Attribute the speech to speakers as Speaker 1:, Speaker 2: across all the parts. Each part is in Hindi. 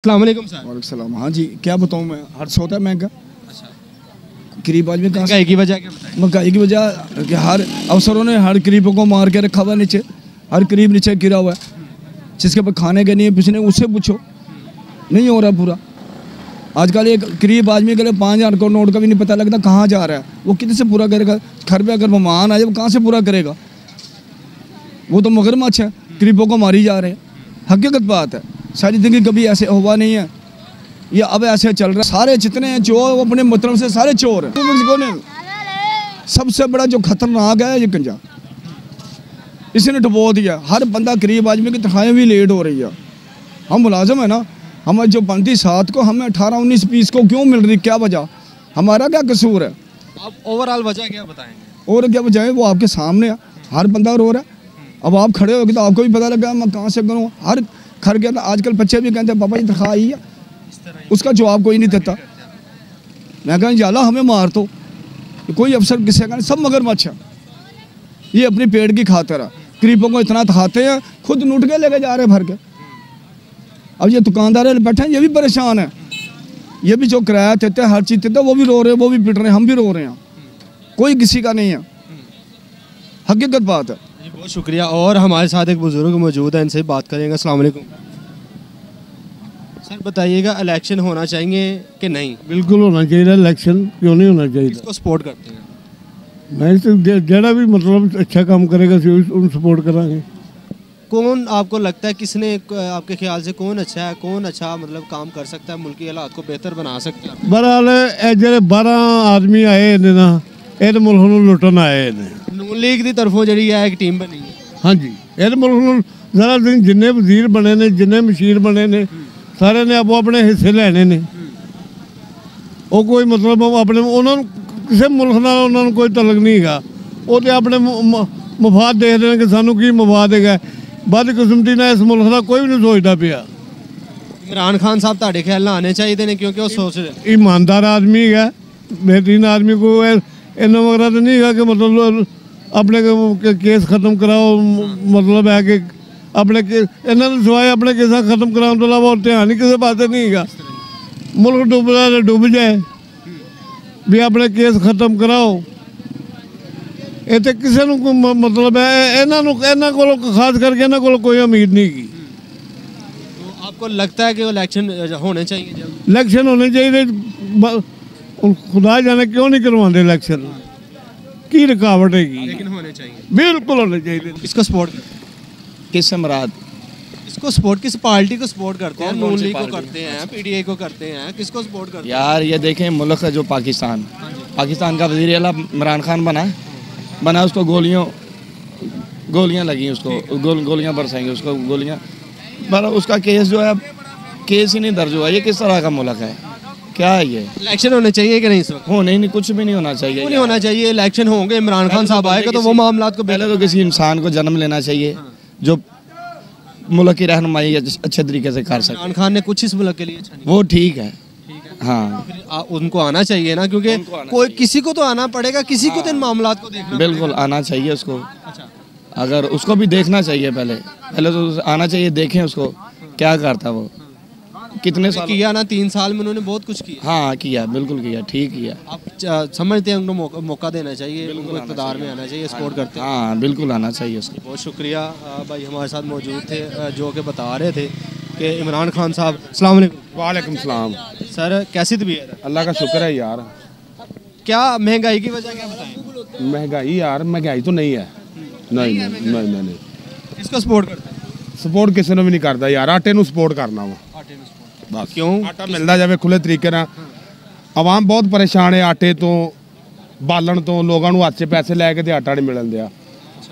Speaker 1: अस्सलाम वालेकुम सर।
Speaker 2: वालेकुम सलाम। हाँ जी, क्या बताऊँ मैं, हर सौदा महंगा।
Speaker 1: अच्छा,
Speaker 2: गरीब आदमी कहाँ से?
Speaker 1: महंगाई की वजह क्या बताएं?
Speaker 2: महंगाई की वजह कि हर अफसरों ने हर गरीबों को मार के रखा हुआ है नीचे, हर गरीब नीचे गिरा हुआ है। जिसके पास खाने के नहीं है पिछने उससे पूछो, नहीं हो रहा पूरा। आजकल एक गरीब आदमी के लिए 5,000 का नोट का भी नहीं पता लगता कहाँ जा रहा है, वो कितने से पूरा करेगा। घर पे अगर मेहमान आ जाए वो कहाँ से पूरा करेगा, वो तो मगरमच्छ है, गरीबों को मारी जा रहे हैं। हकीकत बात है, सारी जिंदगी कभी ऐसे हुआ नहीं है, ये अब ऐसे चल रहा है। सारे जितने हैं चोर, वो अपने मतलब से सारे चोर हैं। तो सबसे बड़ा जो खतरनाक है ये गंजा, इसने डुबो दिया। हर बंदा गरीब आदमी की तनख्वाहें भी लेट हो रही है। हम मुलाजिम है ना, हमें जो बनती 7 को हमें 18, 19, 20 को क्यों मिल रही, क्या वजह, हमारा क्या कसूर है?
Speaker 1: आप ओवरऑल वजह क्या बताएंगे?
Speaker 2: और क्या वजह है, वो आपके सामने है, हर बंदा रो रहा है। अब आप खड़े होगे तो आपको भी पता लगा मैं कहाँ से करूँ। हर घर के अंदर आजकल बच्चे भी कहते हैं पापा जी तनख्वाह आई है, उसका जवाब कोई नहीं देता। मैं कहा जाला हमें मार तो, कोई अफसर किसी का नहीं, सब मगरमच्छ है। ये अपनी पेट की खातिर है, गरीबों को इतना खाते हैं, खुद लूट के लेके जा रहे हैं भर के। अब ये दुकानदार बैठे हैं, ये भी परेशान है, ये भी जो किराया देते हैं, हर चीज़ देते हैं, वो भी रो रहे हैं, वो भी पिट रहे हैं, हम भी रो रहे हैं। कोई किसी का नहीं है, हकीकत बात है।
Speaker 1: जी, बहुत शुक्रिया। और हमारे साथ एक बुजुर्ग मौजूद है, इनसे बात करेंगे। अस्सलाम वालेकुम सर, बताइएगा इलेक्शन होना चाहिए कि नहीं?
Speaker 3: बिल्कुल होना चाहिए। इलेक्शन क्यों नहीं होना चाहिए?
Speaker 1: किसको सपोर्ट करते हैं?
Speaker 3: मैं तो जड़ा भी मतलब अच्छा काम करेगा उन सपोर्ट करांगे।
Speaker 1: कौन आपको लगता है, किसने आपके ख्याल से कौन अच्छा है, कौन अच्छा मतलब काम कर सकता है, मुल्की हालात को बेहतर बना सकता है?
Speaker 3: बहरहाल ਇਹ ਜਿਹੜੇ 12 ਆਦਮੀ ਆਏ ਨੇ ਨਾ, ਇਹ ਤਾਂ ਮੁਲਕ ਨੂੰ ਲੁੱਟਣ ਆਏ ਨੇ।
Speaker 1: ਨੂਨ ਲੀਗ ਦੀ ਤਰਫੋਂ ਜਿਹੜੀ ਹੈ ਇੱਕ ਟੀਮ ਬਣੀ ਹੈ।
Speaker 3: ਹਾਂਜੀ, ਇਹ ਤਾਂ ਮੁਲਕ ਨੂੰ ਸਾਰਾ ਦਿਨ ਜਿੰਨੇ ਵਜ਼ੀਰ ਬਣੇ ਨੇ, ਜਿੰਨੇ ਮਸ਼ੀਰ ਬਣੇ ਨੇ, ਸਾਰੇ ਨੇ ਆਪੋ ਆਪਣੇ ਹਿੱਸੇ ਲੈਣੇ ਨੇ। ਉਹ ਕੋਈ ਮਤਲਬ ਆਪਣੇ ਉਹਨਾਂ ਨੂੰ ਕਿਸੇ ਮੁਲਕ ਨਾਲ ਉਹਨਾਂ ਨੂੰ ਕੋਈ ਤਲਕ ਨਹੀਂ ਹੈਗਾ। ਉਹ ਤੇ ਆਪਣੇ ਮਫਾਦ ਦੇਖਦੇ ਨੇ ਕਿ ਸਾਨੂੰ ਕੀ ਮਫਾਦ ਹੈਗਾ। बदकिस्मती ने इस मुल्क का कोई भी नहीं सोचता पिया।
Speaker 1: इमरान खान साहब ਤੁਹਾਡੇ ਖਿਆਲ ਨਾਲ आने चाहिए ने, क्योंकि वो सोच रहे
Speaker 3: ईमानदार आदमी है, बेहतरीन आदमी को इन्ना वगैरह तो नहीं है कि मतलब अपने केस ख़त्म कराओ। मतलब है कि अपने इन्होंने सिवाय अपने केस ख़त्म कराने के अलावा और ध्यान ही किसी पास नहीं है। मुल्क डूब रहा है, डूब जाए भी अपने केस ख़त्म कराओ। ਇਹ ਤੇ ਕਿਸੇ ਨੂੰ ਕੋਈ मतलब है, ਇਹਨਾਂ ਕੋਲ ਖਾਸ ਕਰਕੇ ਇਹਨਾਂ ਕੋਲ ਕੋਈ उम्मीद नहीं की।
Speaker 1: तो आपको लगता है कि इलेक्शन होने चाहिए? जब
Speaker 3: इलेक्शन होने चाहिए, खुदा जाने क्यों नहीं करवाते इलेक्शन, की रुकावट है?
Speaker 1: लेकिन होने चाहिए,
Speaker 3: बिल्कुल होने चाहिए।
Speaker 1: किसको सपोर्ट
Speaker 2: किससे मुराद?
Speaker 1: इसको सपोर्ट, किस पार्टी को सपोर्ट करते हैं? नून लीग को करते हैं, पीटीआई को करते हैं, किसको सपोर्ट करते हैं?
Speaker 2: यार ये देखें, मुल्क है जो पाकिस्तान का वज़ीर आला इमरान खान बना उसको गोलियां लगी, उसको गोलियां बरसाएंगे, उसको गोलियां, पर उसका केस जो है केस ही नहीं दर्ज हुआ। ये किस तरह का मुल्क है, क्या है ये?
Speaker 1: इलेक्शन होने चाहिए कि नहीं? इस वक्त
Speaker 2: होने ही नहीं, कुछ भी नहीं होना चाहिए।
Speaker 1: नहीं होना चाहिए। इलेक्शन होंगे, इमरान खान साहब आएगा तो वो मामला को
Speaker 2: पहले तो किसी इंसान को जन्म लेना चाहिए जो मुल्क की रहनुमाई अच्छे तरीके से कर सके।
Speaker 1: इमरान खान ने कुछ इस मुल्क के लिए अच्छा नहीं,
Speaker 2: वो ठीक है, हाँ,
Speaker 1: उनको आना चाहिए ना, क्योंकि कोई किसी को तो आना पड़ेगा, किसी को तो इन मामला को देखना
Speaker 2: बिल्कुल आना चाहिए उसको।
Speaker 1: अच्छा,
Speaker 2: अगर उसको भी देखना चाहिए, पहले तो आना चाहिए, देखें उसको क्या करता वो, कितने साल
Speaker 1: किया ना। 3 साल में उन्होंने बहुत कुछ किया।
Speaker 2: हाँ किया, बिल्कुल किया, ठीक किया।
Speaker 1: आप समझते हैं उनको मौका देना चाहिए, उनको इक़्तिदार में आना चाहिए, सपोर्ट करते हैं?
Speaker 2: हाँ बिल्कुल आना चाहिए उसको।
Speaker 1: बहुत शुक्रिया। भाई हमारे साथ मौजूद थे जो कि बता रहे थे कि इमरान खान साहब। अस्सलाम वालेकुम।
Speaker 4: वालेकुम सलाम।
Speaker 1: सर कैसी तबीयत है?
Speaker 4: अल्लाह का शुक्र है यार।
Speaker 1: क्या महंगाई की वजह क्या बताएं?
Speaker 4: महंगाई यार, महंगाई तो नहीं है। नहीं
Speaker 1: किसको सपोर्ट करते हैं?
Speaker 4: सपोर्ट किसी ने भी नहीं करता यार। आटे ਨੂੰ सपोर्ट करना वा बस।
Speaker 1: क्यों?
Speaker 4: आटा मिलता जाए खुले तरीके ਨਾਲ। आवाम बहुत परेशान है आटे तो, बालन तो। लोगों ਨੂੰ ਹੱਥ 'ਚ ਪੈਸੇ ਲੈ ਕੇ ਤੇ ਆਟਾ ਨਹੀਂ ਮਿਲਣ ਦਿਆ,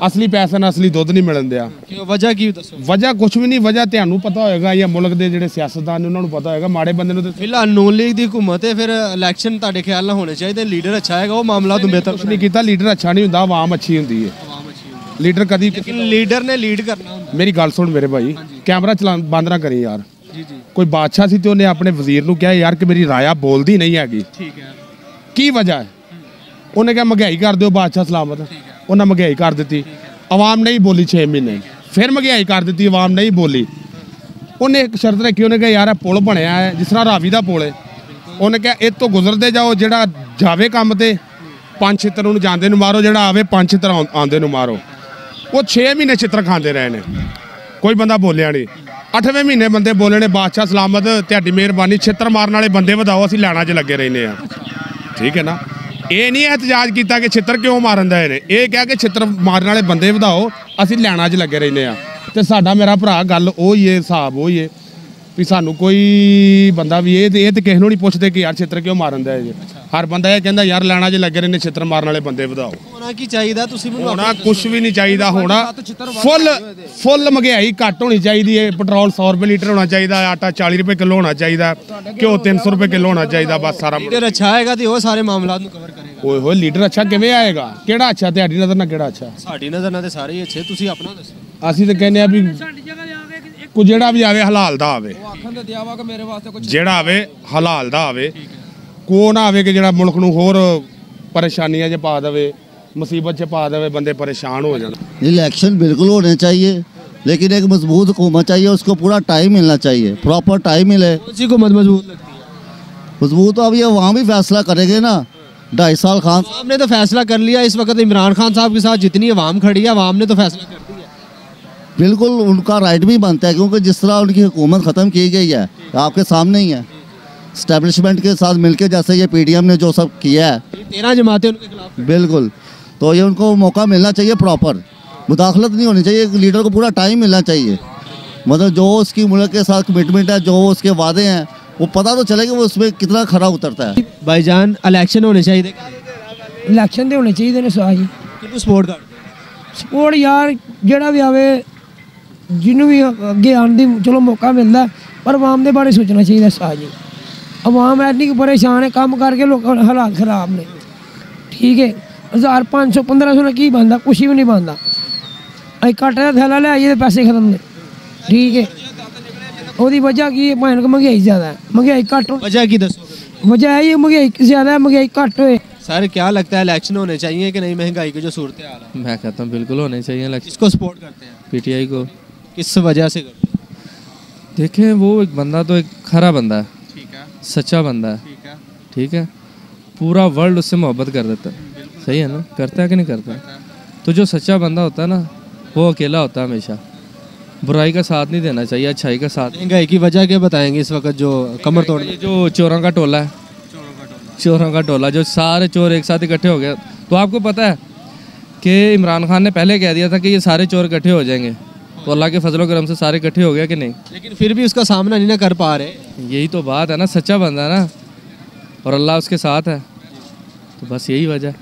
Speaker 4: असली पैसा ना असली दुੱਧ नहीं मिलन दिया।
Speaker 1: वजह की दसो?
Speaker 4: वजह कुछ भी नहीं, वजह ਤੁਹਾਨੂੰ पता होएगा या मुल्क के ਜਿਹੜੇ ਸਿਆਸਤਦਾਨ ਨੇ ਉਹਨਾਂ ਨੂੰ पता होएगा। माड़े बंदे ਨੂੰ ਤੇ
Speaker 1: फिलहाल नून लीग ਦੀ हुकूमत है, फिर इलेक्शन ਤੁਹਾਡੇ ਖਿਆਲ ਨਾਲ ਹੋਣੇ ਚਾਹੀਦੇ, ਲੀਡਰ अच्छा है वो मामला तो बेहतर
Speaker 4: कुछ नहीं ਕੀਤਾ। लीडर अच्छा नहीं ਹੁੰਦਾ, आवाम अच्छी ਹੁੰਦੀ है। लीडर कभी,
Speaker 1: लेकिन लीडर ने लीड करना ਹੁੰਦਾ।
Speaker 4: मेरी गल सुन मेरे भाई, कैमरा चला बंद ना करी यार।
Speaker 1: जी जी।
Speaker 4: कोई बादशाह सी तो उन्हें अपने वजीर ਨੂੰ ਕਿਹਾ यार कि मेरी राया बोलती नहीं हैगी।
Speaker 1: ठीक है।
Speaker 4: की वजह है? उन्हें क्या महंगाई कर दो, बादशाह सलामत। उन्हें महंगाई कर दी, आवाम नहीं बोली 6 महीने, फिर महंगाई कर दी, आवाम नहीं बोली। ਉਹਨੇ ਇੱਕ ਸ਼ਰਤ ਰੱਖੀ, ਉਹਨੇ ਕਿਹਾ ਯਾਰ ਇਹ ਪੁਲ ਬਣਿਆ ਹੈ ਜਿਸ ਤਰ੍ਹਾਂ ਰਾਵੀ ਦਾ ਪੁਲ ਹੈ, ਉਹਨੇ ਕਿਹਾ ਇਹ ਤੋਂ ਗੁਜ਼ਰਦੇ ਜਾਓ, ਜਿਹੜਾ ਜਾਵੇ ਕੰਮ ਤੇ 5 ਛਿੱਤਰ ਨੂੰ ਜਾਂਦੇ ਨੂੰ ਮਾਰੋ, ਜਿਹੜਾ ਆਵੇ 5 ਛਿੱਤਰ ਆਉਂਦੇ ਨੂੰ ਮਾਰੋ। ਉਹ 6 ਮਹੀਨੇ ਛਿੱਤਰ ਖਾਂਦੇ ਰਹੇ ਨੇ, ਕੋਈ ਬੰਦਾ ਬੋਲਿਆ ਨਹੀਂ। 8ਵੇਂ ਮਹੀਨੇ ਬੰਦੇ ਬੋਲੇ ਨੇ, ਬਾਦਸ਼ਾਹ ਸਲਾਮਤ ਤੁਹਾਡੀ ਮਿਹਰਬਾਨੀ, ਛਿੱਤਰ ਮਾਰਨ ਵਾਲੇ ਬੰਦੇ ਵਧਾਓ, ਅਸੀਂ ਲੈਣਾ 'ਚ ਲੱਗੇ ਰਹਿੰਦੇ ਆ। ਠੀਕ ਹੈ ਨਾ, ਇਹ ਨਹੀਂ ਇhtਜਾਜ ਕੀਤਾ ਕਿ ਛਿੱਤਰ ਕਿਉਂ ਮਾਰਨ ਦਾ ਨੇ, ਇਹ ਕਿਹਾ ਕਿ ਛਿੱਤਰ ਮਾਰਨ ਵਾਲੇ ਬੰਦੇ ਵਧਾਓ, ਅਸੀਂ ਲੈਣਾ 'ਚ ਲੱਗੇ ਰਹਿੰਦੇ ਆ। ਤੇ ਸਾਡਾ ਮੇਰਾ ਭਰਾ ਗੱਲ ਉਹ ਹੀ ਹੈ, ਹਿਸਾਬ ਉਹ ਹੀ ਹੈ ਵੀ ਸਾਨੂੰ ਕੋਈ ਬੰਦਾ ਵੀ ਇਹ ਤੇ ਕਿਸੇ ਨੂੰ ਨਹੀਂ ਪੁੱਛਦੇ ਕਿ ਯਾਰ ਛਿੱਤਰ ਕਿਉਂ ਮਾਰਨ ਦਾ ਹੈ ਜੀ। ਹਰ ਬੰਦਾ ਇਹ ਕਹਿੰਦਾ ਯਾਰ ਲੈਣਾ 'ਚ ਲੱਗੇ ਰਹਿੰਦੇ, ਛਿੱਤਰ ਮਾਰਨ ਵਾਲੇ ਬੰਦੇ ਵਧਾਓ।
Speaker 1: ਹੋਣਾ ਕੀ ਚਾਹੀਦਾ, ਤੁਸੀਂ ਮੈਨੂੰ
Speaker 4: ਹੋਣਾ ਕੁਝ ਵੀ ਨਹੀਂ ਚਾਹੀਦਾ, ਹੋਣਾ ਫੁੱਲ ਮਹਿੰਗਾਈ ਘੱਟ ਹੋਣੀ ਚਾਹੀਦੀ ਹੈ। ਪੈਟਰੋਲ 100 ਰੁਪਏ ਲੀਟਰ ਹੋਣਾ ਚਾਹੀਦਾ, ਆਟਾ 40 ਰੁਪਏ ਕਿਲੋ ਹੋਣਾ ਚਾਹੀਦਾ, ਘਿਓ 300 ਰੁਪਏ ਕਿਲੋ ਹੋਣਾ ਚਾਹੀਦਾ, ਬਸ ਸਾਰਾ।
Speaker 1: ਲੀਡਰ ਅੱਛਾ ਆਏਗਾ ਤੇ ਉਹ ਸਾਰੇ ਮਾਮਲਾਤ ਨੂੰ ਕਵਰ ਕਰੇਗਾ।
Speaker 4: ਓਏ ਹੋਏ ਲੀਡਰ ਅੱਛਾ ਕਿਵੇਂ ਆਏਗਾ? ਕਿਹੜਾ ਅੱਛਾ ਤੁਹਾਡੀ ਨਜ਼ਰ ਨਾਲ ਕਿਹੜਾ ਅੱਛਾ?
Speaker 1: ਸਾਡੀ ਨਜ਼ਰ ਨਾਲ ਤੇ ਸਾਰੇ ਹੀ ਅੱਛੇ, ਤੁਸੀਂ ਆਪਣਾ ਦੱਸੋ।
Speaker 4: ਅਸੀਂ ਤਾਂ ਕਹਿੰਦੇ ਆ ਵੀ ਕੋਈ ਜਿਹੜਾ ਵੀ ਆਵੇ ਹਲਾਲ ਦਾ ਆਵੇ, ਜਿਹੜਾ ਆਵੇ ਹਲਾਲ ਦਾ ਆਵੇ, ਕੋ ਨਾ ਆਵੇ ਕਿ ਜਿਹੜਾ ਮੁਲਕ ਨੂੰ ਹੋਰ ਪਰੇਸ਼ਾਨੀਆਂ 'ਚ ਪਾ ਦੇਵੇ, मुसीबत से पा दे, बंदे परेशान हो जाना।
Speaker 5: इलेक्शन बिल्कुल होने चाहिए, लेकिन एक मजबूत हुकूमत चाहिए, उसको पूरा टाइम मिलना चाहिए, प्रॉपर टाइम मिले।
Speaker 1: उसी को मजबूत लगती है?
Speaker 5: मजबूत तो अब ये वहाँ भी फैसला करेंगे ना। 2.5 साल खान
Speaker 1: साहब ने तो फैसला कर लिया, इस वक्त इमरान खान साहब के साथ जितनी अवाम खड़ी है, अवाम ने तो फैसला कर दिया।
Speaker 5: बिल्कुल उनका राइट भी बनता है, क्योंकि जिस तरह उनकी हुकूमत ख़त्म की गई है आपके सामने ही है, इस्टेब्लिशमेंट के साथ मिलके, जैसे ये PDM ने जो सब किया है,
Speaker 1: 13 जमातें उनके खिलाफ।
Speaker 5: बिल्कुल, तो ये उनको मौका मिलना चाहिए, प्रॉपर मुदाखलत नहीं होनी चाहिए, लीडर को पूरा टाइम मिलना चाहिए। मतलब जो उसकी मुल्क के साथ कमिटमेंट है, जो उसके वादे हैं, वो पता तो चले कि वो उसमें कितना खरा उतरता है।
Speaker 1: भाईजान इलेक्शन होने चाहिए,
Speaker 6: इलेक्शन तो होने चाहिए ने साह जी।
Speaker 1: कितने सपोर्ट कर
Speaker 6: सपोर्ट यार जेड़ा भी आवे, जिन्हों भी अगे आने दी चलो मौका मिलता, पर अवाम के बारे सोचना चाहिए साह जी। अवाम इतनी परेशान है, काम करके लोग हालात खराब ने। ठीक है, 1000 500 1500 ने की बनता, कुछ भी नहीं बनता। अं घाटे का थैला ले आइए तो पैसे खत्म ने। ठीक है, ਉਹਦੀ वजह की भैन को महंगाई ज़्यादा है, महंगाई घट।
Speaker 1: वजह की दसो?
Speaker 6: वजह है ये महंगाई ज़्यादा है, महंगाई घट हुए।
Speaker 1: सर क्या लगता है इलेक्शन होने चाहिए कि नहीं? महंगाई की जो सूरत हाल है,
Speaker 7: मैं कहता हूँ बिल्कुल होने चाहिए इलेक्शन।
Speaker 1: किसको सपोर्ट करते हैं?
Speaker 7: PTI को।
Speaker 1: किस वजह से करते हैं?
Speaker 7: देखें वो एक बंदा तो एक खरा बंदा है,
Speaker 1: ठीक है,
Speaker 7: सच्चा बंदा है, ठीक है, पूरा वर्ल्ड उससे मोहब्बत कर देता है। सही है ना? करता है कि नहीं करता? तो जो सच्चा बंदा होता है ना, वो अकेला होता है हमेशा, बुराई का साथ नहीं देना चाहिए, अच्छाई का साथ।
Speaker 1: महंगाई की वजह क्या बताएंगे इस वक्त जो कमर तोड़?
Speaker 7: ये जो चोरों का टोला है, चोरों का टोला, जो सारे चोर एक साथ इकट्ठे हो गए। तो आपको पता है कि इमरान खान ने पहले कह दिया था कि ये सारे चोर इकट्ठे हो जाएंगे, तो अल्लाह के फजलो करम से सारे इकट्ठे हो गए कि नहीं?
Speaker 1: लेकिन फिर भी उसका सामना नहीं ना कर पा रहे।
Speaker 7: यही तो बात है ना, सच्चा बंदा है ना, और अल्लाह उसके साथ है, तो बस यही वजह।